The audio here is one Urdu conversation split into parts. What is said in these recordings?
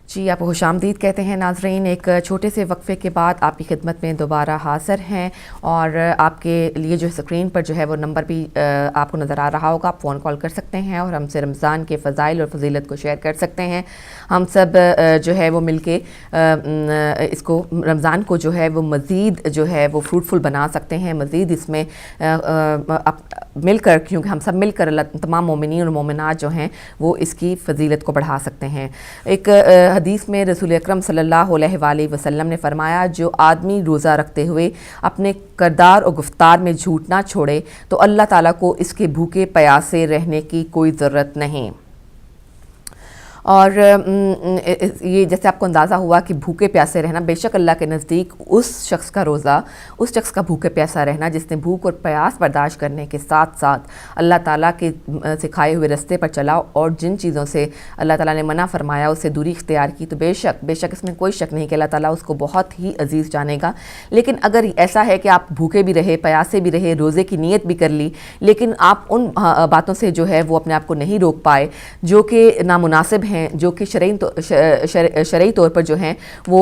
جی آپ خوش آمدید کہتے ہیں ناظرین، ایک چھوٹے سے وقفے کے بعد آپ کی خدمت میں دوبارہ حاضر ہیں، اور آپ کے لیے جو اسکرین پر جو ہے وہ نمبر بھی آپ کو نظر آ رہا ہوگا، آپ فون کال کر سکتے ہیں اور ہم سے رمضان کے فضائل اور فضیلت کو شیئر کر سکتے ہیں۔ ہم سب جو ہے وہ مل کے اس کو رمضان کو جو ہے وہ مزید جو ہے وہ فروٹفل بنا سکتے ہیں، مزید اس میں مل کر، کیونکہ ہم سب مل کر اللہ تمام مومنین اور مومنات جو ہیں وہ اس کی فضیلت کو بڑھا سکتے ہیں۔ ایک حدیث میں رسول اکرم صلی اللہ علیہ وآلہ وسلم نے فرمایا، جو آدمی روزہ رکھتے ہوئے اپنے کردار اور گفتار میں جھوٹ نہ چھوڑے تو اللہ تعالیٰ کو اس کے بھوکے پیاسے رہنے کی کوئی ضرورت نہیں۔ اور یہ جیسے آپ کو اندازہ ہوا کہ بھوکے پیاسے رہنا، بے شک اللہ کے نزدیک اس شخص کا روزہ، اس شخص کا بھوکے پیاسا رہنا جس نے بھوک اور پیاس برداشت کرنے کے ساتھ ساتھ اللہ تعالیٰ کے سکھائے ہوئے رستے پر چلا اور جن چیزوں سے اللہ تعالیٰ نے منع فرمایا اس سے دوری اختیار کی، تو بے شک اس میں کوئی شک نہیں کہ اللہ تعالیٰ اس کو بہت ہی عزیز جانے گا۔ لیکن اگر ایسا ہے کہ آپ بھوکے بھی رہے، پیاسے بھی رہے، روزے کی نیت بھی کر لی، لیکن آپ ان باتوں سے جو ہے وہ اپنے آپ کو نہیں روک پائے جو کہ نامناسب ہیں، جو کہ شرعی طور پر جو ہیں وہ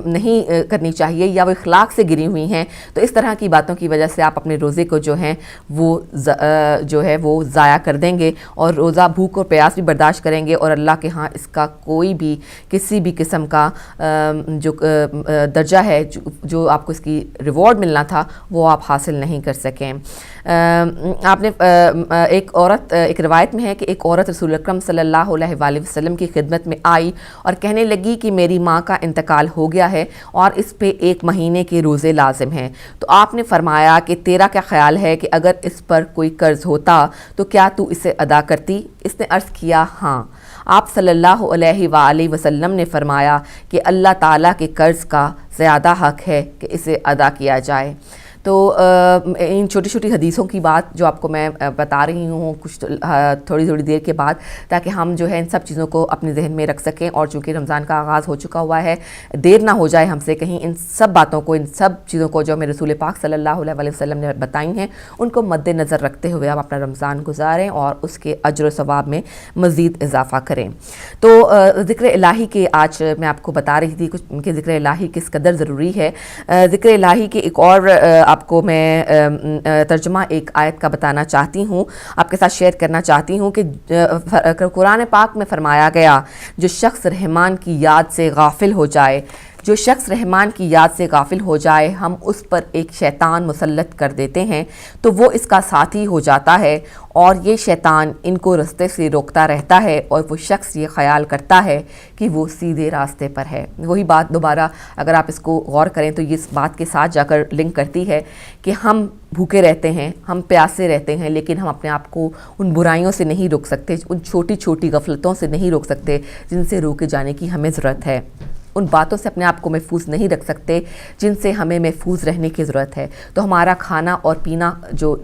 نہیں کرنی چاہیے یا وہ اخلاق سے گری ہوئی ہیں، تو اس طرح کی باتوں کی وجہ سے آپ اپنے روزے کو جو ہیں وہ جو ہے وہ ضائع کر دیں گے، اور روزہ بھوک اور پیاس بھی برداشت کریں گے، اور اللہ کے ہاں اس کا کوئی بھی کسی بھی قسم کا جو درجہ ہے، جو آپ کو اس کی ریوارڈ ملنا تھا، وہ آپ حاصل نہیں کر سکیں۔ آپ نے ایک روایت میں ہے کہ ایک عورت رسول اکرم صلی اللہ علیہ وآلہ وسلم کی خدمت میں آئی اور کہنے لگی کہ میری ماں کا انتقال ہو گیا ہے اور اس پہ 1 مہینے کے روزے لازم ہیں۔ تو آپ نے فرمایا کہ تیرا کیا خیال ہے کہ اگر اس پر کوئی قرض ہوتا تو کیا تو اسے ادا کرتی؟ اس نے عرض کیا ہاں۔ آپ صلی اللہ علیہ وآلہ وسلم نے فرمایا کہ اللہ تعالیٰ کے قرض کا زیادہ حق ہے کہ اسے ادا کیا جائے۔ تو ان چھوٹی چھوٹی حدیثوں کی بات جو آپ کو میں بتا رہی ہوں کچھ تھوڑی دیر کے بعد، تاکہ ہم جو ہے ان سب چیزوں کو اپنے ذہن میں رکھ سکیں، اور چونکہ رمضان کا آغاز ہو چکا ہوا ہے، دیر نہ ہو جائے ہم سے کہیں ان سب باتوں کو، ان سب چیزوں کو جو ہمیں رسول پاک صلی اللہ علیہ وآلہ وسلم نے بتائی ہیں، ان کو مد نظر رکھتے ہوئے آپ اپنا رمضان گزاریں اور اس کے اجر و ثواب میں مزید اضافہ کریں۔ تو ذکر الہی کے آج میں آپ کو بتا رہی تھی کچھ کہ ذکر الہی کس قدر ضروری ہے۔ ذکر الہی کے ایک اور آپ کو میں ترجمہ ایک آیت کا بتانا چاہتی ہوں، آپ کے ساتھ شیئر کرنا چاہتی ہوں کہ قرآن پاک میں فرمایا گیا، جو شخص رحمان کی یاد سے غافل ہو جائے، جو شخص رحمان کی یاد سے غافل ہو جائے، ہم اس پر ایک شیطان مسلط کر دیتے ہیں تو وہ اس کا ساتھی ہو جاتا ہے، اور یہ شیطان ان کو رستے سے روکتا رہتا ہے، اور وہ شخص یہ خیال کرتا ہے کہ وہ سیدھے راستے پر ہے۔ وہی بات دوبارہ اگر آپ اس کو غور کریں تو یہ اس بات کے ساتھ جا کر لنک کرتی ہے کہ ہم بھوکے رہتے ہیں، ہم پیاسے رہتے ہیں، لیکن ہم اپنے آپ کو ان برائیوں سے نہیں روک سکتے، ان چھوٹی چھوٹی غفلتوں سے نہیں روک سکتے جن سے روکے جانے کی ہمیں ضرورت ہے، ان باتوں سے اپنے آپ کو محفوظ نہیں رکھ سکتے جن سے ہمیں محفوظ رہنے کی ضرورت ہے۔ تو ہمارا کھانا اور پینا، جو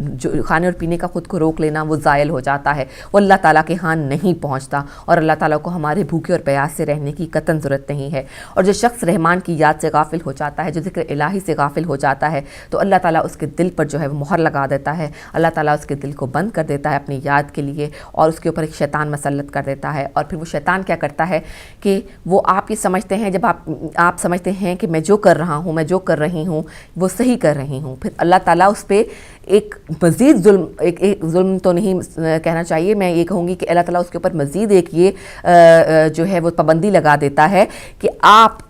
کھانے اور پینے کا خود کو روک لینا، وہ زائل ہو جاتا ہے، وہ اللہ تعالیٰ کے ہاں نہیں پہنچتا، اور اللہ تعالیٰ کو ہمارے بھوکے اور پیاس سے رہنے کی قطعاً ضرورت نہیں ہے۔ اور جو شخص رحمان کی یاد سے غافل ہو جاتا ہے، جو ذکر الہی سے غافل ہو جاتا ہے، تو اللہ تعالیٰ اس کے دل پر جو ہے وہ مہر لگا دیتا ہے، اللہ تعالیٰ اس کے دل کو بند کر دیتا ہے اپنی یاد کے لیے، اور اس کے اوپر ایک شیطان مسلط کر دیتا ہے۔ اور پھر وہ شیطان کیا کرتا ہے کہ وہ آپ یہ سمجھتے ہیں، جب آپ سمجھتے ہیں کہ میں جو کر رہا ہوں، میں جو کر رہی ہوں وہ صحیح کر رہی ہوں، پھر اللہ تعالیٰ اس پہ ایک مزید ظلم، ایک ظلم تو نہیں کہنا چاہیے، میں یہ کہوں گی کہ اللہ تعالیٰ اس کے اوپر مزید ایک یہ جو ہے وہ پابندی لگا دیتا ہے کہ آپ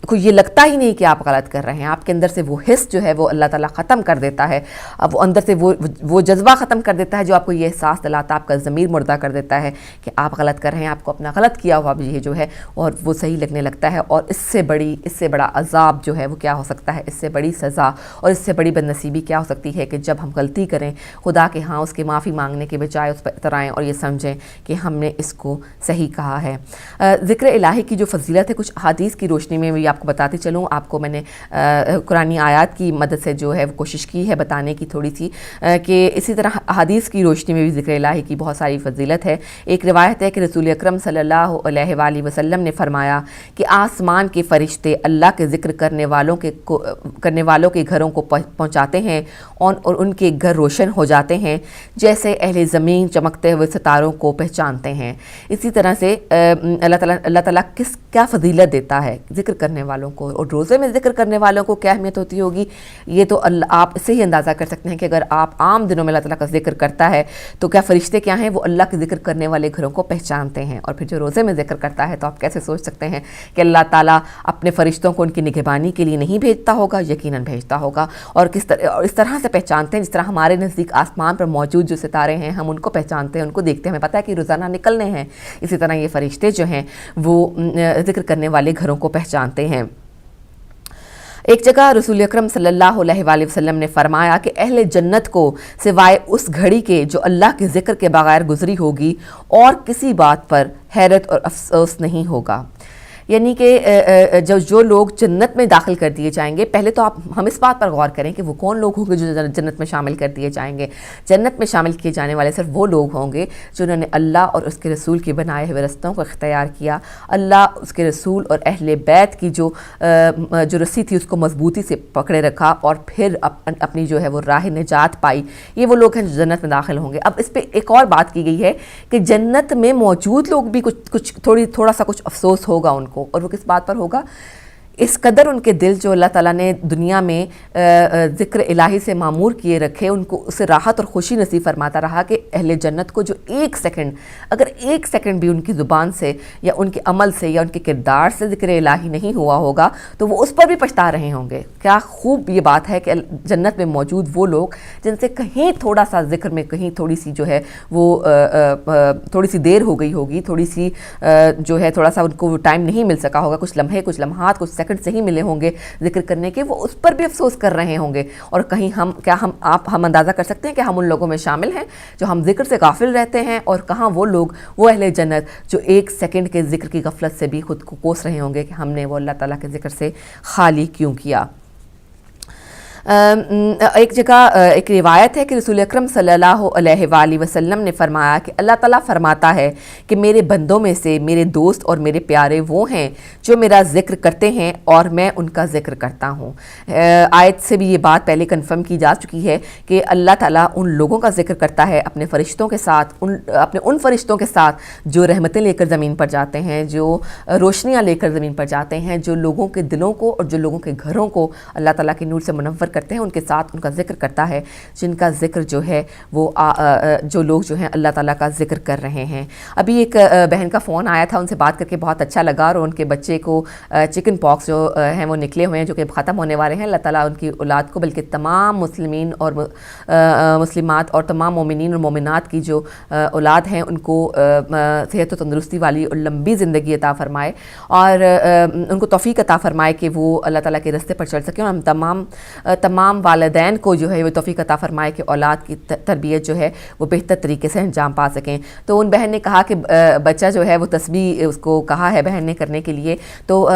کو یہ لگتا ہی نہیں کہ آپ غلط کر رہے ہیں، آپ کے اندر سے وہ حس جو ہے وہ اللہ تعالیٰ ختم کر دیتا ہے، اب وہ اندر سے وہ جذبہ ختم کر دیتا ہے جو آپ کو یہ احساس دلاتا ہے، آپ کا ضمیر مردہ کر دیتا ہے کہ آپ غلط کر رہے ہیں، آپ کو اپنا غلط کیا ہوا بھی یہ جو ہے اور وہ صحیح لگنے لگتا ہے، اور اس سے بڑا عذاب جو ہے وہ کیا ہو سکتا ہے، اس سے بڑی سزا اور اس سے بڑی بد نصیبی کیا ہو سکتی ہے کہ جب ہم غلطی کریں خدا کے ہاں اس کے معافی مانگنے کے بجائے اس پر اترائیں اور یہ سمجھیں کہ ہم نے اس کو صحیح کہا ہے۔ ذکر الہی کی جو فضیلت ہے کچھ حدیث کی روشنی میں بھی آپ کو بتاتی چلوں, آپ کو میں نے قرآنی آیات کی مدد سے جو ہے وہ کوشش کی ہے بتانے کی تھوڑی سی, کہ اسی طرح حدیث کی روشنی میں بھی ذکر الہی کی بہت ساری فضیلت ہے. ایک روایت ہے کہ رسول اکرم صلی اللہ علیہ وآلہ وسلم نے فرمایا کہ آسمان کے فرشتے اللہ کے ذکر کرنے والوں کے گھروں کو پہنچاتے ہیں اور ان کے گھر روشن ہو جاتے ہیں جیسے اہل زمین چمکتے ہوئے ستاروں کو پہچانتے ہیں. اسی طرح سے اللہ تعالیٰ کیا فضیلت دیتا ہے ذکر کرنے والوں کو, اور روزے میں ذکر کرنے والوں کو کیا اہمیت ہوتی ہوگی, یہ تو آپ اس سے ہی اندازہ کر سکتے ہیں کہ اگر آپ عام دنوں میں اللہ تعالیٰ کا ذکر کرتا ہے تو کیا فرشتے کیا ہیں, وہ اللہ کے ذکر کرنے والے گھروں کو پہچانتے ہیں. اور پھر جو روزے میں ذکر کرتا ہے تو آپ کیسے سوچ سکتے ہیں کہ اللہ تعالیٰ اپنے فرشتوں کو ان کی نگہبانی کے لیے نہیں بھیجتا ہوگا, یقیناً بھیجتا ہوگا. اور اس طرح سے پہچانتے ہیں جس طرح ہمارے نزدیک آسمان پر موجود جو ستارے ہیں ہم ان کو پہچانتے ہیں, ان کو دیکھتے ہیں, ہمیں پتہ ہے کہ روزانہ نکلنے ہیں. اسی طرح یہ فرشتے جو ہیں وہ ذکر کرنے والے گھروں کو پہچانتے ہیں. ایک جگہ رسول اکرم صلی اللہ علیہ وآلہ وسلم نے فرمایا کہ اہل جنت کو سوائے اس گھڑی کے جو اللہ کے ذکر کے بغیر گزری ہوگی اور کسی بات پر حیرت اور افسوس نہیں ہوگا. یعنی کہ جو لوگ جنت میں داخل کر دیے جائیں گے, پہلے تو ہم اس بات پر غور کریں کہ وہ کون لوگ ہوں گے جو جنت میں شامل کر دیے جائیں گے. جنت میں شامل کیے جانے والے صرف وہ لوگ ہوں گے جنہوں نے اللہ اور اس کے رسول کے بنائے ہوئے رستوں کو اختیار کیا, اللہ, اس کے رسول اور اہل بیت کی جو رسی تھی اس کو مضبوطی سے پکڑے رکھا اور پھر اپنی جو ہے وہ راہ نجات پائی. یہ وہ لوگ ہیں جو جنت میں داخل ہوں گے. اب اس پہ ایک اور بات کی گئی ہے کہ جنت میں موجود لوگ بھی تھوڑا سا کچھ افسوس ہوگا ان کو, اور وہ کس بات پر ہوگا, اس قدر ان کے دل جو اللہ تعالیٰ نے دنیا میں ذکر الہی سے معمور کیے رکھے, ان کو اسے راحت اور خوشی نصیب فرماتا رہا کہ اہل جنت کو جو اگر ایک سیکنڈ بھی ان کی زبان سے یا ان کے عمل سے یا ان کے کردار سے ذکر الہی نہیں ہوا ہوگا تو وہ اس پر بھی پچھتا رہے ہوں گے. کیا خوب یہ بات ہے کہ جنت میں موجود وہ لوگ جن سے کہیں تھوڑا سا ذکر میں کہیں تھوڑی سی جو ہے وہ تھوڑی سی دیر ہو گئی ہوگی, تھوڑی سی جو ہے تھوڑا سا ان کو ٹائم نہیں مل سکا ہوگا, کچھ لمحے, کچھ لمحات, کچھ سیکنڈ سے ہی ملے ہوں گے ذکر کرنے کے, وہ اس پر بھی افسوس کر رہے ہوں گے. اور کہیں ہم اندازہ کر سکتے ہیں کہ ہم ان لوگوں میں شامل ہیں جو ہم ذکر سے غافل رہتے ہیں, اور کہاں وہ لوگ, وہ اہل جنت جو ایک سیکنڈ کے ذکر کی غفلت سے بھی خود کو کوس رہے ہوں گے کہ ہم نے وہ اللہ تعالیٰ کے ذکر سے خالی کیوں کیا. ایک جگہ ایک روایت ہے کہ رسول اکرم صلی اللہ علیہ وآلہ وسلم نے فرمایا کہ اللہ تعالیٰ فرماتا ہے کہ میرے بندوں میں سے میرے دوست اور میرے پیارے وہ ہیں جو میرا ذکر کرتے ہیں اور میں ان کا ذکر کرتا ہوں. آیت سے بھی یہ بات پہلے کنفرم کی جا چکی ہے کہ اللہ تعالیٰ ان لوگوں کا ذکر کرتا ہے اپنے فرشتوں کے ساتھ, اپنے ان فرشتوں کے ساتھ جو رحمتیں لے کر زمین پر جاتے ہیں, جو روشنیاں لے کر زمین پر جاتے ہیں, جو لوگوں کے دلوں کو اور جو لوگوں کے گھروں کو اللہ تعالیٰ کے نور سے منور کرتے ہیں, ان کے ساتھ ان کا ذکر کرتا ہے, جن کا ذکر جو ہے وہ جو لوگ جو ہیں اللہ تعالیٰ کا ذکر کر رہے ہیں. ابھی ایک بہن کا فون آیا تھا, ان سے بات کر کے بہت اچھا لگا, اور ان کے بچے کو چکن پاکس جو ہیں وہ نکلے ہوئے ہیں جو کہ ختم ہونے والے ہیں. اللہ تعالیٰ ان کی اولاد کو, بلکہ تمام مسلمین اور مسلمات اور تمام مومنین اور مومنات کی جو اولاد ہیں ان کو صحت و تندرستی والی اور لمبی زندگی عطا فرمائے, اور ان کو توفیق عطا فرمائے کہ وہ اللہ تعالیٰ کے راستے پر چل سکیں, اور ہم تمام والدین کو جو ہے وہ توفیق عطا فرمائے کہ اولاد کی تربیت جو ہے وہ بہتر طریقے سے انجام پا سکیں. تو ان بہن نے کہا کہ بچہ جو ہے وہ تسبیح اس کو کہا ہے بہن نے کرنے کے لیے, تو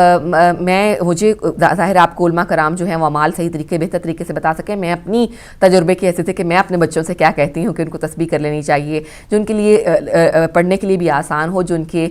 مجھے ظاہر آپ کو علماء کرام جو ہیں وہ اعمال صحیح طریقے بہتر طریقے سے بتا سکیں. میں اپنی تجربے کی حیثیت سے کہ میں اپنے بچوں سے کیا کہتی ہوں کہ ان کو تسبیح کر لینی چاہیے جو ان کے لیے پڑھنے کے لیے بھی آسان ہو, جو ان کے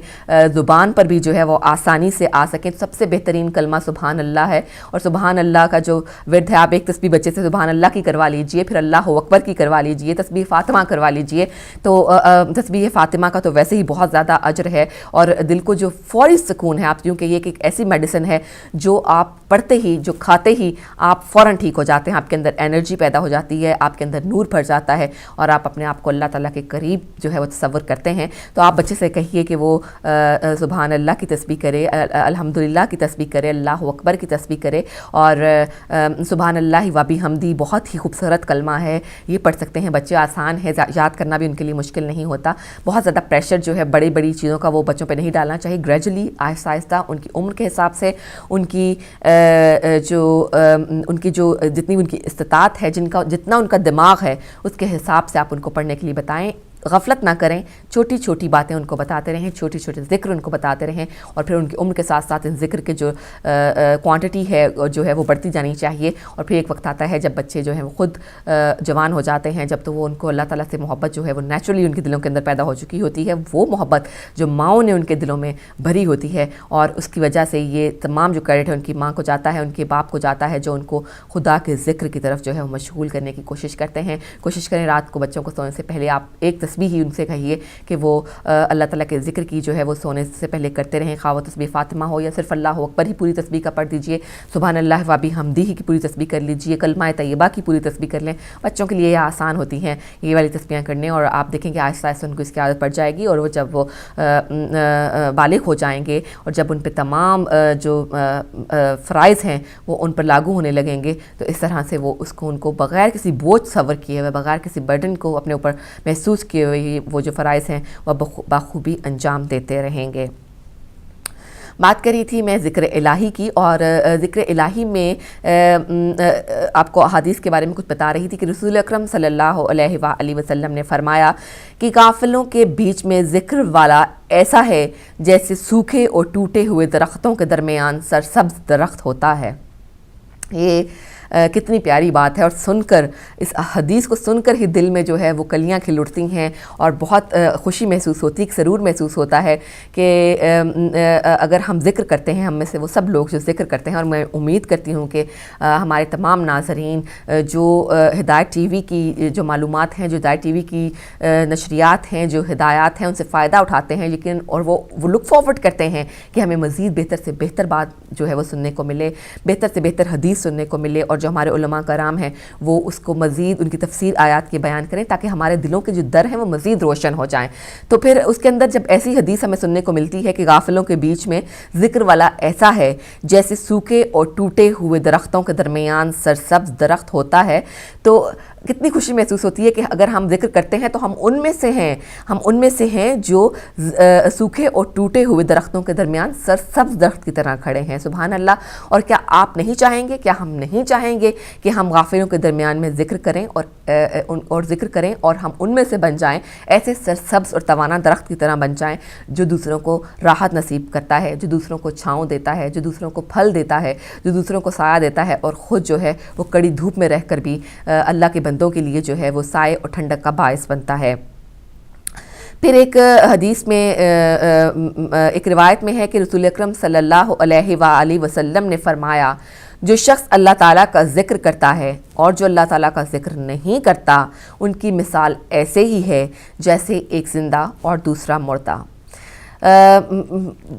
زبان پر بھی جو ہے وہ آسانی سے آ سکیں. سب سے بہترین کلمہ سبحان اللہ ہے, اور سبحان اللہ کا جو ورد ہے, آپ ایک تسبیح بچے سے سبحان اللہ کی کروا لیجئے, پھر اللہ اکبر کی کروا لیجئے, تسبیح فاطمہ کروا لیجئے. تو تسبیح فاطمہ کا تو ویسے ہی بہت زیادہ اجر ہے, اور دل کو جو فوری سکون ہے, آپ کیونکہ یہ ایک ایسی میڈیسن ہے جو آپ پڑھتے ہی, جو کھاتے ہی آپ فوراً ٹھیک ہو جاتے ہیں, آپ کے اندر انرجی پیدا ہو جاتی ہے, آپ کے اندر نور بھر جاتا ہے, اور آپ اپنے آپ کو اللہ تعالیٰ کے قریب جو ہے وہ تصور کرتے ہیں. تو آپ بچے سے کہیے کہ وہ سبحان اللہ کی تسبیح کرے, الحمدللہ کی تسبیح کرے, اللہ اکبر کی تسبیح کرے, اور سبحان اللہ و بحمدہ بہت ہی خوبصورت کلمہ ہے, یہ پڑھ سکتے ہیں بچے, آسان ہے, یاد کرنا بھی ان کے لیے مشکل نہیں ہوتا. بہت زیادہ پریشر جو ہے بڑی بڑی چیزوں کا وہ بچوں پہ نہیں ڈالنا چاہیے, گریجولی آہستہ آہستہ ان کی عمر کے حساب سے, ان کی جو جتنی ان کی استطاعت ہے, جتنا ان کا دماغ ہے اس کے حساب سے آپ ان کو پڑھنے کے لیے بتائیں. غفلت نہ کریں, چھوٹی چھوٹی باتیں ان کو بتاتے رہیں, چھوٹی چھوٹی ذکر ان کو بتاتے رہیں, اور پھر ان کی عمر کے ساتھ ساتھ ان ذکر کے جو کوانٹٹی ہے جو ہے وہ بڑھتی جانی چاہیے. اور پھر ایک وقت آتا ہے جب بچے جو ہیں وہ خود جوان ہو جاتے ہیں, جب تو وہ ان کو اللہ تعالیٰ سے محبت جو ہے وہ نیچرلی ان کے دلوں کے اندر پیدا ہو چکی ہوتی ہے, وہ محبت جو ماؤں نے ان کے دلوں میں بھری ہوتی ہے, اور اس کی وجہ سے یہ تمام جو کریڈٹ ہے ان کی ماں کو جاتا ہے, ان کے باپ کو جاتا ہے, جو ان کو خدا کے ذکر کی طرف جو ہے وہ مشغول کرنے کی کوشش کرتے ہیں. کوشش کریں رات کو بچوں کو سونے سے پہلے آپ ایک تسبیح ہی ان سے کہیے کہ وہ اللہ تعالیٰ کے ذکر کی جو ہے وہ سونے سے پہلے کرتے رہیں, خواہ وہ تسبیح فاطمہ ہو یا صرف اللہ اکبر ہی پوری تسبیح کا پڑھ دیجئے, سبحان اللہ و بحمدہ کی پوری تسبیح کر لیجئے, کلمہ طیبہ کی پوری تسبیح کر لیں. بچوں کے لیے یہ آسان ہوتی ہیں یہ والی تسبیحیں کرنے, اور آپ دیکھیں کہ آہستہ آہستہ ان کو اس کی عادت پڑ جائے گی, اور وہ جب وہ بالغ ہو جائیں گے اور جب ان پہ تمام جو فرائض ہیں وہ ان پر لاگو ہونے لگیں گے, تو اس طرح سے وہ اس کو ان کو بغیر کسی بوجھ صبر کیے ہوئے, بغیر کسی برڈن کو اپنے اوپر محسوس کیے ہوئے وہ جو فرائض ہیں وہ بخوبی انجام دیتے رہیں گے. بات کری تھی میں ذکر الہی کی, اور ذکر الہی میں آپ کو احادیث کے بارے میں کچھ بتا رہی تھی کہ رسول اکرم صلی اللہ علیہ وآلہ وسلم نے فرمایا کہ غافلوں کے بیچ میں ذکر والا ایسا ہے جیسے سوکھے اور ٹوٹے ہوئے درختوں کے درمیان سرسبز درخت ہوتا ہے. یہ کتنی پیاری بات ہے, اور سن کر اس حدیث کو سن کر ہی دل میں جو ہے وہ کلیاں کھل اٹھتی ہیں, اور بہت خوشی محسوس ہوتی ہے, سرور محسوس ہوتا ہے کہ اگر ہم ذکر کرتے ہیں, ہم میں سے وہ سب لوگ جو ذکر کرتے ہیں, اور میں امید کرتی ہوں کہ ہمارے تمام ناظرین جو ہدایت ٹی وی کی جو معلومات ہیں, جو ہدایت ٹی وی کی نشریات ہیں, جو ہدایات ہیں, ان سے فائدہ اٹھاتے ہیں, لیکن اور وہ لک فارورڈ کرتے ہیں کہ ہمیں مزید بہتر سے بہتر بات جو ہے وہ سننے کو ملے, بہتر سے بہتر حدیث سننے کو ملے, اور جو ہمارے علماء کرام ہیں وہ اس کو مزید ان کی تفسیر آیات کے بیان کریں تاکہ ہمارے دلوں کے جو در ہیں وہ مزید روشن ہو جائیں. تو پھر اس کے اندر جب ایسی حدیث ہمیں سننے کو ملتی ہے کہ غافلوں کے بیچ میں ذکر والا ایسا ہے جیسے سوکھے اور ٹوٹے ہوئے درختوں کے درمیان سرسبز درخت ہوتا ہے, تو کتنی خوشی محسوس ہوتی ہے کہ اگر ہم ذکر کرتے ہیں تو ہم ان میں سے ہیں جو سوکھے اور ٹوٹے ہوئے درختوں کے درمیان سرسبز درخت کی طرح کھڑے ہیں. سبحان اللہ. اور کیا آپ نہیں چاہیں گے, کیا ہم نہیں چاہیں گے کہ ہم غافلوں کے درمیان میں ذکر کریں اور ذکر کریں, اور ہم ان میں سے بن جائیں, ایسے سرسبز اور توانا درخت کی طرح بن جائیں جو دوسروں کو راحت نصیب کرتا ہے, جو دوسروں کو چھاؤں دیتا ہے, جو دوسروں کو پھل دیتا ہے, جو دوسروں کو سایہ دیتا ہے, اور خود جو ہے وہ کڑی دھوپ میں رہ کر بھی اللہ کے بندوں کے لیے جو ہے وہ سائے اور ٹھنڈک کا باعث بنتا ہے. پھر ایک حدیث میں ایک روایت میں ہے کہ رسول اکرم صلی اللہ علیہ وآلہ وسلم نے فرمایا جو شخص اللہ تعالیٰ کا ذکر کرتا ہے اور جو اللہ تعالیٰ کا ذکر نہیں کرتا ان کی مثال ایسے ہی ہے جیسے ایک زندہ اور دوسرا مردہ.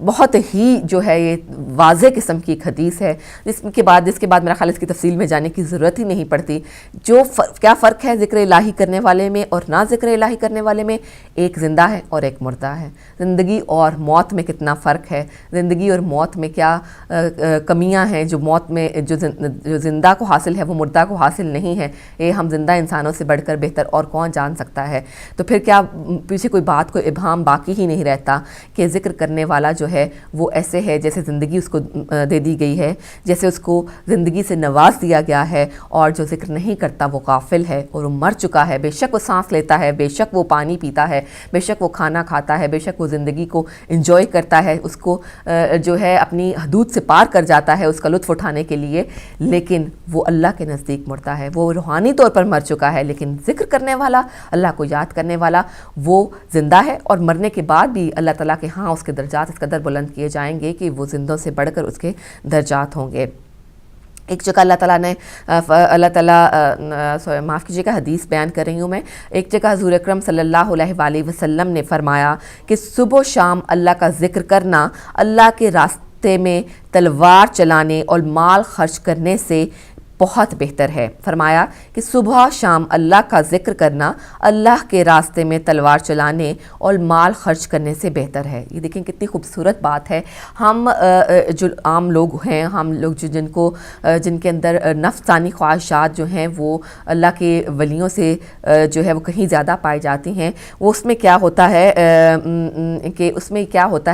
بہت ہی جو ہے یہ واضح قسم کی ایک حدیث ہے جس کے بعد میرا خیال اس کی تفصیل میں جانے کی ضرورت ہی نہیں پڑتی. کیا فرق ہے ذکر الہی کرنے والے میں اور نہ ذکر الہی کرنے والے میں؟ ایک زندہ ہے اور ایک مردہ ہے. زندگی اور موت میں کتنا فرق ہے, زندگی اور موت میں کیا کمیاں ہیں جو موت میں جو زندہ کو حاصل ہے وہ مردہ کو حاصل نہیں ہے. یہ ہم زندہ انسانوں سے بڑھ کر بہتر اور کون جان سکتا ہے. تو پھر کیا پیچھے کوئی بات کو ابہام باقی ہی نہیں رہتا کہ ذکر کرنے والا جو ہے وہ ایسے ہے جیسے زندگی اس کو دے دی گئی ہے, جیسے اس کو زندگی سے نواز دیا گیا ہے, اور جو ذکر نہیں کرتا وہ غافل ہے اور وہ مر چکا ہے. بے شک وہ سانس لیتا ہے, بے شک وہ پانی پیتا ہے, بے شک وہ کھانا کھاتا ہے, بے شک وہ زندگی کو انجوائے کرتا ہے, اس کو جو ہے اپنی حدود سے پار کر جاتا ہے اس کا لطف اٹھانے کے لیے, لیکن وہ اللہ کے نزدیک مرتا ہے. وہ روحانی طور پر مر چکا ہے, لیکن ذکر کرنے والا, اللہ کو یاد کرنے والا وہ زندہ ہے, اور مرنے کے بعد بھی اللہ تعالیٰ کے ہاں اس کے درجات اس قدر بلند کیے جائیں گے کہ وہ زندوں سے بڑھ کر اس کے درجات ہوں گے. ایک جگہ اللہ تعالیٰ معاف کیجیے گا حدیث بیان کر رہی ہوں میں. ایک جگہ حضور اکرم صلی اللہ علیہ وآلہ وسلم نے فرمایا کہ صبح و شام اللہ کا ذکر کرنا اللہ کے راستے میں تلوار چلانے اور مال خرچ کرنے سے بہت بہتر ہے. فرمایا کہ صبح شام اللہ کا ذکر کرنا اللہ کے راستے میں تلوار چلانے اور مال خرچ کرنے سے بہتر ہے. یہ دیکھیں کتنی خوبصورت بات ہے. ہم جو عام لوگ ہیں, ہم لوگ جن کے اندر نفسانی خواہشات جو ہیں وہ اللہ کے ولیوں سے جو ہے وہ کہیں زیادہ پائی جاتی ہیں, وہ اس میں کیا ہوتا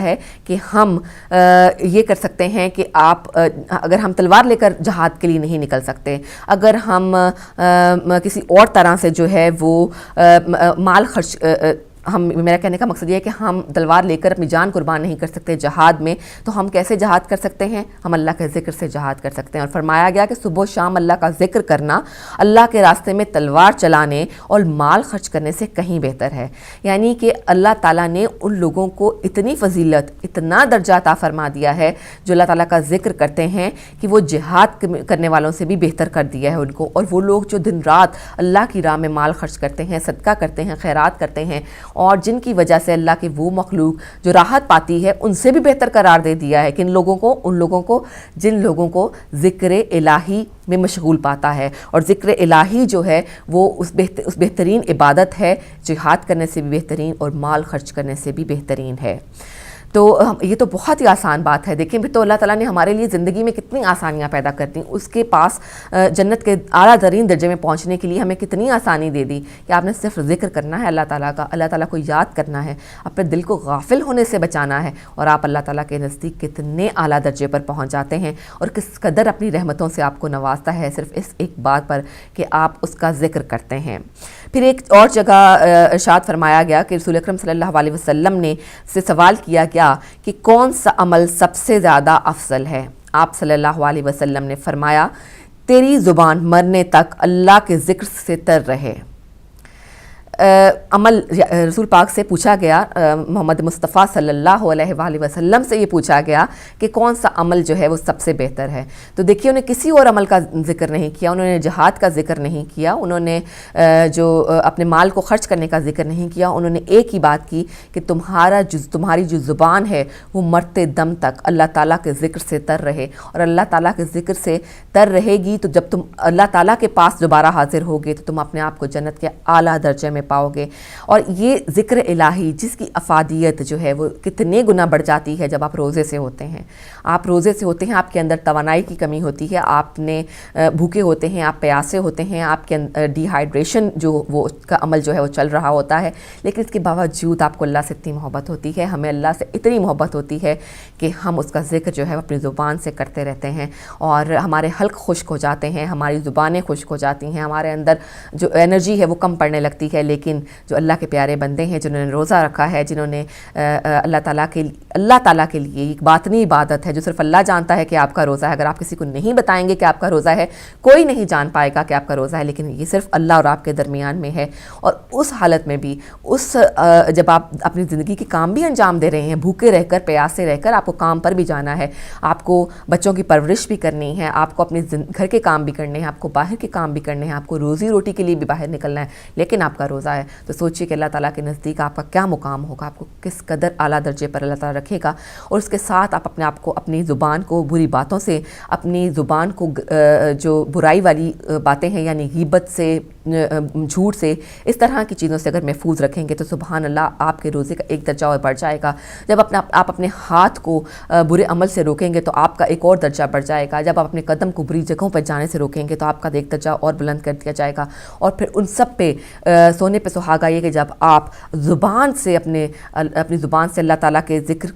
ہے کہ ہم یہ کر سکتے ہیں کہ آپ اگر ہم تلوار لے کر جہاد کے لیے نہیں نکل سکتے, سکتے. اگر ہم کسی اور طرح سے جو ہے وہ مال خرچ میرا کہنے کا مقصد یہ ہے کہ ہم تلوار لے کر اپنی جان قربان نہیں کر سکتے جہاد میں, تو ہم کیسے جہاد کر سکتے ہیں؟ ہم اللہ کے ذکر سے جہاد کر سکتے ہیں. اور فرمایا گیا کہ صبح و شام اللہ کا ذکر کرنا اللہ کے راستے میں تلوار چلانے اور مال خرچ کرنے سے کہیں بہتر ہے. یعنی کہ اللہ تعالیٰ نے ان لوگوں کو اتنی فضیلت, اتنا درجہ عطا فرما دیا ہے جو اللہ تعالیٰ کا ذکر کرتے ہیں کہ وہ جہاد کرنے والوں سے بھی بہتر کر دیا ہے ان کو. اور وہ لوگ جو دن رات اللہ کی راہ میں مال خرچ کرتے ہیں, صدقہ کرتے ہیں, خیرات کرتے ہیں, اور جن کی وجہ سے اللہ کی وہ مخلوق جو راحت پاتی ہے ان سے بھی بہتر قرار دے دیا ہے کہ ان لوگوں کو جن لوگوں کو ذکر الہی میں مشغول پاتا ہے. اور ذکر الہی جو ہے وہ اس بہترین عبادت ہے, جہاد کرنے سے بھی بہترین اور مال خرچ کرنے سے بھی بہترین ہے. تو یہ تو بہت ہی آسان بات ہے. دیکھیں پھر تو اللہ تعالیٰ نے ہمارے لیے زندگی میں کتنی آسانیاں پیدا کر دیں. اس کے پاس جنت کے اعلیٰ ترین درجے میں پہنچنے کے لیے ہمیں کتنی آسانی دے دی کہ آپ نے صرف ذکر کرنا ہے اللہ تعالیٰ کا, اللہ تعالیٰ کو یاد کرنا ہے, اپنے دل کو غافل ہونے سے بچانا ہے, اور آپ اللہ تعالیٰ کے نزدیک کتنے اعلیٰ درجے پر پہنچ جاتے ہیں, اور کس قدر اپنی رحمتوں سے آپ کو نوازتا ہے صرف اس ایک بات پر کہ آپ اس کا ذکر کرتے ہیں. پھر ایک اور جگہ ارشاد فرمایا گیا کہ رسول اکرم صلی اللہ علیہ وسلم نے سے سوال کیا گیا کہ کون سا عمل سب سے زیادہ افضل ہے. آپ صلی اللہ علیہ وسلم نے فرمایا, تیری زبان مرنے تک اللہ کے ذکر سے تر رہے. عمل رسول پاک سے پوچھا گیا, محمد مصطفیٰ صلی اللہ علیہ وآلہ وسلم سے یہ پوچھا گیا کہ کون سا عمل جو ہے وہ سب سے بہتر ہے. تو دیکھیے انہیں کسی اور عمل کا ذکر نہیں کیا, انہوں نے جہاد کا ذکر نہیں کیا, انہوں نے جو اپنے مال کو خرچ کرنے کا ذکر نہیں کیا. انہوں نے ایک ہی بات کی کہ تمہاری جو زبان ہے وہ مرتے دم تک اللہ تعالیٰ کے ذکر سے تر رہے, اور اللہ تعالیٰ کے ذکر سے تر رہے گی تو جب تم اللہ تعالیٰ کے پاس دوبارہ حاضر ہوگے تو تم اپنے آپ کو جنت کے اعلیٰ درجے میں پاؤ گے. اور یہ ذکر الہی جس کی افادیت جو ہے وہ کتنے گنا بڑھ جاتی ہے جب آپ روزے سے ہوتے ہیں. آپ روزے سے ہوتے ہیں, آپ کے اندر توانائی کی کمی ہوتی ہے, آپ نے بھوکے ہوتے ہیں, آپ پیاسے ہوتے ہیں, آپ کے ڈی ہائیڈریشن جو وہ کا عمل جو ہے وہ چل رہا ہوتا ہے, لیکن اس کے باوجود آپ کو اللہ سے اتنی محبت ہوتی ہے, ہمیں اللہ سے اتنی محبت ہوتی ہے کہ ہم اس کا ذکر جو ہے اپنی زبان سے کرتے رہتے ہیں, اور ہمارے حلق خشک ہو جاتے ہیں, ہماری زبانیں خشک ہو جاتی ہیں, ہمارے اندر جو انرجی ہے وہ کم پڑنے لگتی ہے. لیکن جو اللہ کے پیارے بندے ہیں جنہوں نے روزہ رکھا ہے, جنہوں نے اللہ تعالیٰ کے لیے ایک باطنی عبادت ہے جو صرف اللہ جانتا ہے کہ آپ کا روزہ ہے. اگر آپ کسی کو نہیں بتائیں گے کہ آپ کا روزہ ہے, کوئی نہیں جان پائے گا کہ آپ کا روزہ ہے, لیکن یہ صرف اللہ اور آپ کے درمیان میں ہے. اور اس حالت میں بھی جب آپ اپنی زندگی کے کام بھی انجام دے رہے ہیں, بھوکے رہ کر, پیاسے رہ کر, آپ کو کام پر بھی جانا ہے, آپ کو بچوں کی پرورش بھی کرنی ہے, آپ کو اپنے گھر کے کام بھی کرنے ہیں, آپ کو باہر کے کام بھی کرنے ہیں, آپ کو روزی روٹی کے لیے بھی باہر نکلنا ہے, لیکن آپ کا روزہ ہے, تو سوچیے کہ اللہ تعالیٰ کے نزدیک آپ کا کیا مقام ہوگا, آپ کو کس قدر اعلیٰ درجے پر اللہ تعالیٰ رکھے گا. اور اس کے ساتھ آپ اپنے آپ کو, اپنی زبان کو بری باتوں سے, اپنی زبان کو جو برائی والی باتیں ہیں یعنی غیبت سے, جھوٹ سے, اس طرح کی چیزوں سے اگر محفوظ رکھیں گے تو سبحان اللہ آپ کے روزے کا ایک درجہ اور بڑھ جائے گا. جب آپ اپنے ہاتھ کو برے عمل سے روکیں گے تو آپ کا ایک اور درجہ بڑھ جائے گا. جب آپ اپنے قدم کو بری جگہوں پر جانے سے روکیں گے تو آپ کا ایک درجہ اور بلند کر دیا جائے گا. اور پھر ان سب پہ سونے پہ سہاگا یہ کہ جب آپ زبان سے اپنی زبان سے اللہ تعالیٰ کے ذکر,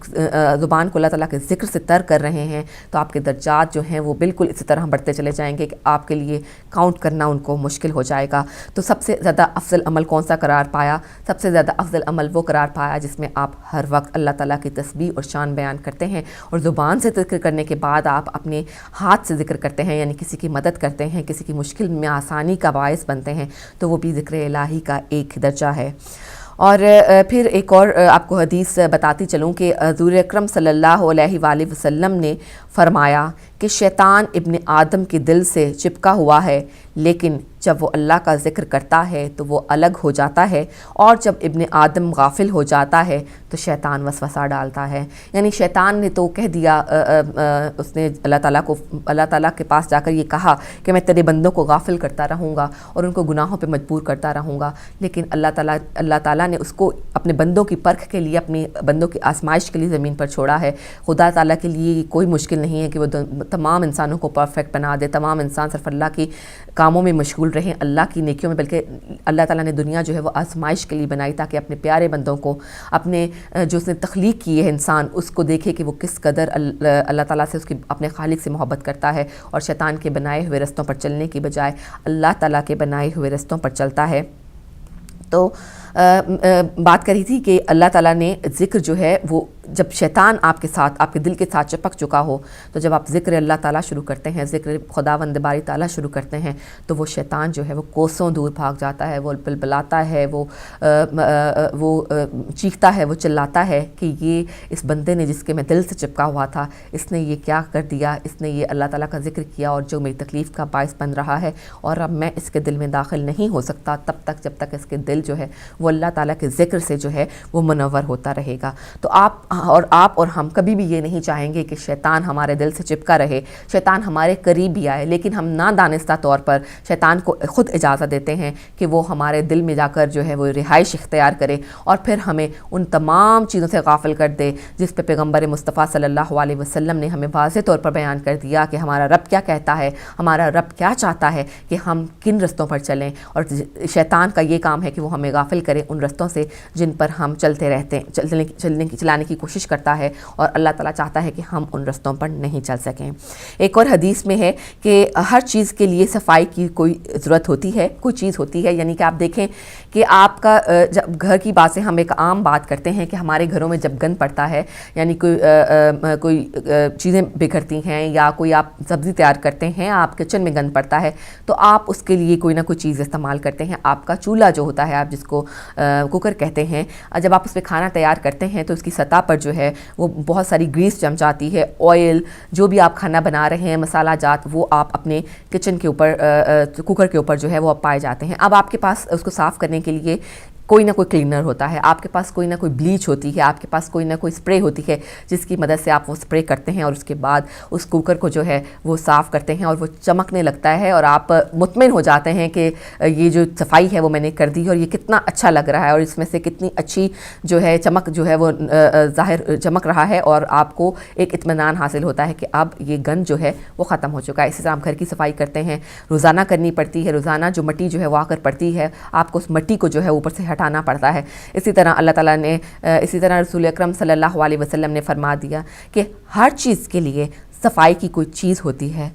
زبان کو اللہ تعالیٰ کے ذکر سے تر کر رہے ہیں, تو آپ کے درجات جو ہیں وہ بالکل اسی طرح بڑھتے چلے جائیں گے کہ آپ کے لیے کاؤنٹ کرنا ان کو مشکل ہو جائے گا. تو سب سے زیادہ افضل عمل کون سا قرار پایا؟ سب سے زیادہ افضل عمل وہ قرار پایا جس میں آپ ہر وقت اللہ تعالیٰ کی تسبیح اور شان بیان کرتے ہیں, اور زبان سے ذکر کرنے کے بعد آپ اپنے ہاتھ سے ذکر کرتے ہیں, یعنی کسی کی مدد کرتے ہیں, کسی کی مشکل میں آسانی کا باعث بنتے ہیں, تو وہ بھی ذکر الہی کا ایک درجہ ہے. اور پھر ایک اور آپ کو حدیث بتاتی چلوں کہ حضور اکرم صلی اللہ علیہ وآلہ وسلم نے فرمایا کہ شیطان ابن آدم کے دل سے چپکا ہوا ہے, لیکن جب وہ اللہ کا ذکر کرتا ہے تو وہ الگ ہو جاتا ہے, اور جب ابن آدم غافل ہو جاتا ہے تو شیطان وسوسہ ڈالتا ہے. یعنی شیطان نے تو کہہ دیا, اس نے اللہ تعالیٰ کے پاس جا کر یہ کہا کہ میں تیرے بندوں کو غافل کرتا رہوں گا اور ان کو گناہوں پہ مجبور کرتا رہوں گا, لیکن اللہ تعالیٰ نے اس کو اپنے بندوں کی پرکھ کے لیے, اپنے بندوں کی آزمائش کے لیے زمین پر چھوڑا ہے. خدا تعالیٰ کے لیے کوئی مشکل نہیں ہے کہ وہ تمام انسانوں کو پرفیکٹ بنا دے, تمام انسان صرف اللہ کی کاموں میں مشغول رہیں اللہ کی نیکیوں میں، بلکہ اللہ تعالیٰ نے دنیا جو ہے وہ آزمائش کے لیے بنائی تاکہ اپنے پیارے بندوں کو، اپنے جو اس نے تخلیق کی ہے انسان، اس کو دیکھے کہ وہ کس قدر اللہ تعالیٰ سے، اس کی اپنے خالق سے محبت کرتا ہے اور شیطان کے بنائے ہوئے رستوں پر چلنے کی بجائے اللہ تعالیٰ کے بنائے ہوئے رستوں پر چلتا ہے۔ تو بات کری تھی کہ اللہ تعالیٰ نے ذکر جو ہے وہ جب شیطان آپ کے ساتھ، آپ کے دل کے ساتھ چپک چکا ہو، تو جب آپ ذکر اللہ تعالیٰ شروع کرتے ہیں، ذکر خداوند باری تعالیٰ شروع کرتے ہیں، تو وہ شیطان جو ہے وہ کوسوں دور بھاگ جاتا ہے، وہ بلبلاتا ہے، وہ چیختا ہے، وہ چلاتا ہے کہ یہ اس بندے نے جس کے میں دل سے چپکا ہوا تھا، اس نے یہ کیا کر دیا، اس نے یہ اللہ تعالیٰ کا ذکر کیا اور جو میری تکلیف کا باعث بن رہا ہے، اور اب میں اس کے دل میں داخل نہیں ہو سکتا تب تک جب تک اس کے دل جو ہے وہ اللہ تعالیٰ کے ذکر سے جو ہے وہ منور ہوتا رہے گا۔ تو آپ اور ہم کبھی بھی یہ نہیں چاہیں گے کہ شیطان ہمارے دل سے چپکا رہے، شیطان ہمارے قریب بھی آئے، لیکن ہم نادانستہ طور پر شیطان کو خود اجازت دیتے ہیں کہ وہ ہمارے دل میں جا کر جو ہے وہ رہائش اختیار کرے اور پھر ہمیں ان تمام چیزوں سے غافل کر دے جس پہ پیغمبر مصطفیٰ صلی اللہ علیہ وسلم نے ہمیں واضح طور پر بیان کر دیا کہ ہمارا رب کیا کہتا ہے، ہمارا رب کیا چاہتا ہے کہ ہم کن رستوں پر چلیں، اور شیطان کا یہ کام ہے کہ وہ ہمیں غافل کرے ان رستوں سے جن پر ہم چلتے رہتے ہیں، چلانے کی کوشش کرتا ہے، اور اللہ تعالیٰ چاہتا ہے کہ ہم ان رستوں پر نہیں چل سکیں۔ ایک اور حدیث میں ہے کہ ہر چیز کے لیے صفائی کی کوئی ضرورت ہوتی ہے، کوئی چیز ہوتی ہے، یعنی کہ آپ دیکھیں کہ آپ کا جب گھر کی بات سے ہم ایک عام بات کرتے ہیں کہ ہمارے گھروں میں جب گند پڑتا ہے، یعنی کوئی چیزیں بکھرتی ہیں یا کوئی آپ سبزی تیار کرتے ہیں، آپ کچن میں گند پڑتا ہے تو آپ اس کے لیے کوئی نہ کوئی چیز استعمال کرتے ہیں۔ آپ کا چولہا جو ہوتا ہے، آپ جس کو کوکر کہتے ہیں، جب آپ اس پہ کھانا تیار کرتے ہیں تو اس کی سطح پر جو ہے وہ بہت ساری گریس جم جاتی ہے، آئل، جو بھی آپ کھانا بنا رہے ہیں، مسالہ جات، وہ آپ اپنے کچن کے اوپر، کوکر کے اوپر جو ہے وہ پائے جاتے ہیں۔ اب آپ کے پاس اس کو صاف کرنے کے لیے کوئی نہ کوئی کلینر ہوتا ہے، آپ کے پاس کوئی نہ کوئی بلیچ ہوتی ہے، آپ کے پاس کوئی نہ کوئی اسپرے ہوتی ہے جس کی مدد سے آپ وہ اسپرے کرتے ہیں اور اس کے بعد اس کوکر کو جو ہے وہ صاف کرتے ہیں اور وہ چمکنے لگتا ہے اور آپ مطمئن ہو جاتے ہیں کہ یہ جو صفائی ہے وہ میں نے کر دی اور یہ کتنا اچھا لگ رہا ہے اور اس میں سے کتنی اچھی جو ہے چمک جو ہے وہ ظاہر چمک رہا ہے، اور آپ کو ایک اطمینان حاصل ہوتا ہے کہ اب یہ گند جو ہے وہ ختم ہو چکا ہے۔ اسی طرح آپ گھر کی صفائی کرتے ہیں، روزانہ کرنی پڑتی ہے، روزانہ جو مٹی جو ہے وہ آ کر پڑتی ہے، آپ کو اس مٹی کو جو ہے اوپر سے ہٹانا پڑتا ہے۔ اسی طرح اللہ تعالیٰ نے، اسی طرح رسول اکرم صلی اللہ علیہ وسلم نے فرما دیا کہ ہر چیز کے لیے صفائی کی کوئی چیز ہوتی ہے،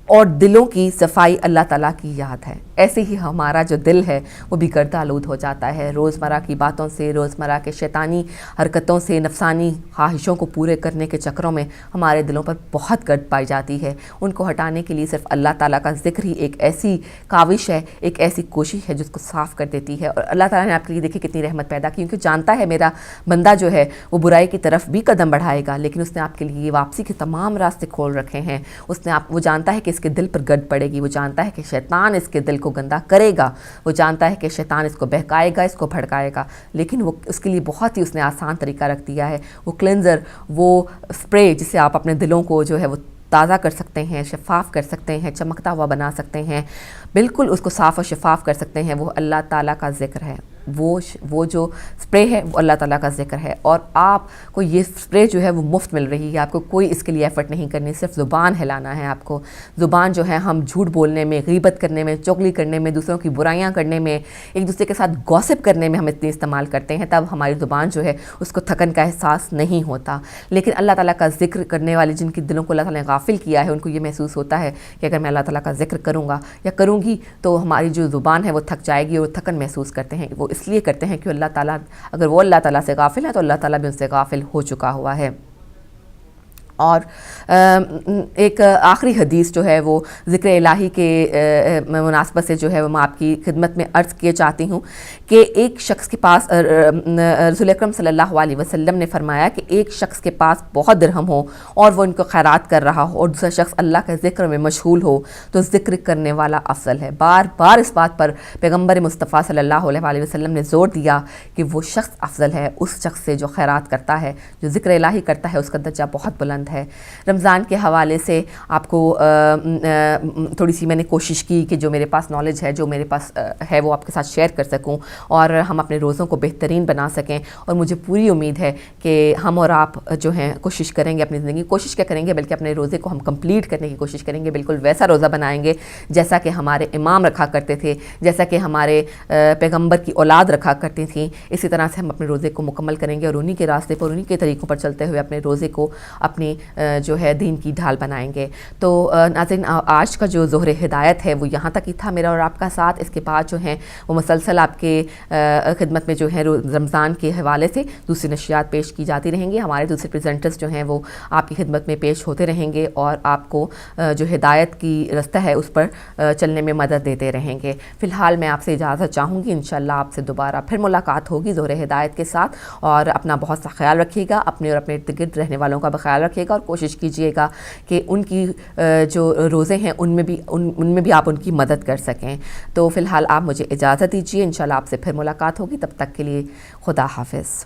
اور دلوں کی صفائی اللہ تعالیٰ کی یاد ہے۔ ایسے ہی ہمارا جو دل ہے وہ بھی گرد آلود ہو جاتا ہے، روزمرہ کی باتوں سے، روزمرہ کے شیطانی حرکتوں سے، نفسانی خواہشوں کو پورے کرنے کے چکروں میں ہمارے دلوں پر بہت گرد پائی جاتی ہے۔ ان کو ہٹانے کے لیے صرف اللہ تعالیٰ کا ذکر ہی ایک ایسی کاوش ہے، ایک ایسی کوشش ہے جس کو صاف کر دیتی ہے۔ اور اللہ تعالیٰ نے آپ کے لیے دیکھیں کتنی رحمت پیدا کی، کیونکہ جانتا ہے میرا بندہ جو ہے وہ برائی کی طرف بھی قدم بڑھائے گا، لیکن اس نے آپ کے لیے واپسی کے تمام راستے کھول رکھے ہیں۔ وہ جانتا ہے کہ اس کے دل پر گرد پڑے گی، وہ جانتا ہے کہ شیطان اس کے دل کو گندا کرے گا، وہ جانتا ہے کہ شیطان اس کو بہکائے گا، اس کو بھڑکائے گا، لیکن وہ اس کے لیے بہت ہی اس نے آسان طریقہ رکھ دیا ہے، وہ کلینزر، وہ اسپرے جسے آپ اپنے دلوں کو جو ہے وہ تازہ کر سکتے ہیں، شفاف کر سکتے ہیں، چمکتا ہوا بنا سکتے ہیں، بالکل اس کو صاف اور شفاف کر سکتے ہیں۔ وہ اللہ تعالیٰ کا ذکر ہے، وہ جو اسپرے ہے وہ اللہ تعالیٰ کا ذکر ہے، اور آپ کو یہ اسپرے جو ہے وہ مفت مل رہی ہے، آپ کو کوئی اس کے لیے ایفرٹ نہیں کرنی، صرف زبان ہلانا ہے آپ کو۔ زبان جو ہے ہم جھوٹ بولنے میں، غیبت کرنے میں، چغلی کرنے میں، دوسروں کی برائیاں کرنے میں، ایک دوسرے کے ساتھ گوسپ کرنے میں ہم اتنی استعمال کرتے ہیں، تب ہماری زبان جو ہے اس کو تھکن کا احساس نہیں ہوتا۔ لیکن اللہ تعالیٰ کا ذکر کرنے والے جن کے دلوں کو اللہ تعالیٰ نے غافل کیا ہے، ان کو یہ محسوس ہوتا ہے کہ اگر میں اللہ تعالیٰ کا ذکر کروں گا یا کروں گی تو ہماری جو زبان ہے وہ تھک جائے گی، اور وہ تھکن محسوس کرتے ہیں۔ وہ اس لیے کرتے ہیں کہ اللہ تعالیٰ، اگر وہ اللہ تعالیٰ سے غافل ہے تو اللہ تعالیٰ بھی ان سے غافل ہو چکا ہوا ہے۔ اور ایک آخری حدیث جو ہے وہ ذکر الہی کے مناسبت سے جو ہے وہ میں آپ کی خدمت میں عرض کیے چاہتی ہوں کہ ایک شخص کے پاس، رسول اکرم صلی اللہ علیہ وسلم نے فرمایا کہ ایک شخص کے پاس بہت درہم ہو اور وہ ان کو خیرات کر رہا ہو، اور دوسرا شخص اللہ کے ذکر میں مشغول ہو، تو ذکر کرنے والا افضل ہے۔ بار بار اس بات پر پیغمبر مصطفیٰ صلی اللہ علیہ وسلم نے زور دیا کہ وہ شخص افضل ہے اس شخص سے جو خیرات کرتا ہے، جو ذکر الہی کرتا ہے، اس کا درجہ بہت بلند ہے۔ ہے۔ رمضان کے حوالے سے آپ کو تھوڑی سی میں نے کوشش کی کہ جو میرے پاس نالج ہے، جو میرے پاس ہے، وہ آپ کے ساتھ شیئر کر سکوں اور ہم اپنے روزوں کو بہترین بنا سکیں۔ اور مجھے پوری امید ہے کہ ہم اور آپ جو ہیں کوشش کریں گے، اپنی زندگی کوشش کیا کریں گے بلکہ اپنے روزے کو ہم کمپلیٹ کرنے کی کوشش کریں گے، بالکل ویسا روزہ بنائیں گے جیسا کہ ہمارے امام رکھا کرتے تھے، جیسا کہ ہمارے پیغمبر کی اولاد رکھا کرتی تھیں۔ اسی طرح سے ہم اپنے روزے کو مکمل کریں گے اور انہی کے راستے پر، انہی کے طریقوں پر چلتے ہوئے اپنے روزے کو اپنی جو ہے دین کی ڈھال بنائیں گے۔ تو ناظرین، آج کا جو ظہر ہدایت ہے وہ یہاں تک ہی تھا میرا اور آپ کا ساتھ۔ اس کے بعد جو ہیں وہ مسلسل آپ کے خدمت میں جو ہے رمضان کے حوالے سے دوسری نشریات پیش کی جاتی رہیں گی۔ ہمارے دوسرے پریزنٹرز جو ہیں وہ آپ کی خدمت میں پیش ہوتے رہیں گے اور آپ کو جو ہدایت کی رستہ ہے اس پر چلنے میں مدد دیتے رہیں گے۔ فی الحال میں آپ سے اجازت چاہوں گی، انشاءاللہ آپ سے دوبارہ پھر ملاقات ہوگی ظہر ہدایت کے ساتھ۔ اور اپنا بہت سا خیال رکھیے گا، اپنے اور اپنے ارد گرد رہنے والوں کا بھی خیال رکھیے گا اور کوشش کیجیے گا کہ ان کی جو روزے ہیں ان میں بھی آپ ان کی مدد کر سکیں۔ تو فی الحال آپ مجھے اجازت دیجیے، انشاءاللہ آپ سے پھر ملاقات ہوگی، تب تک کے لیے خدا حافظ۔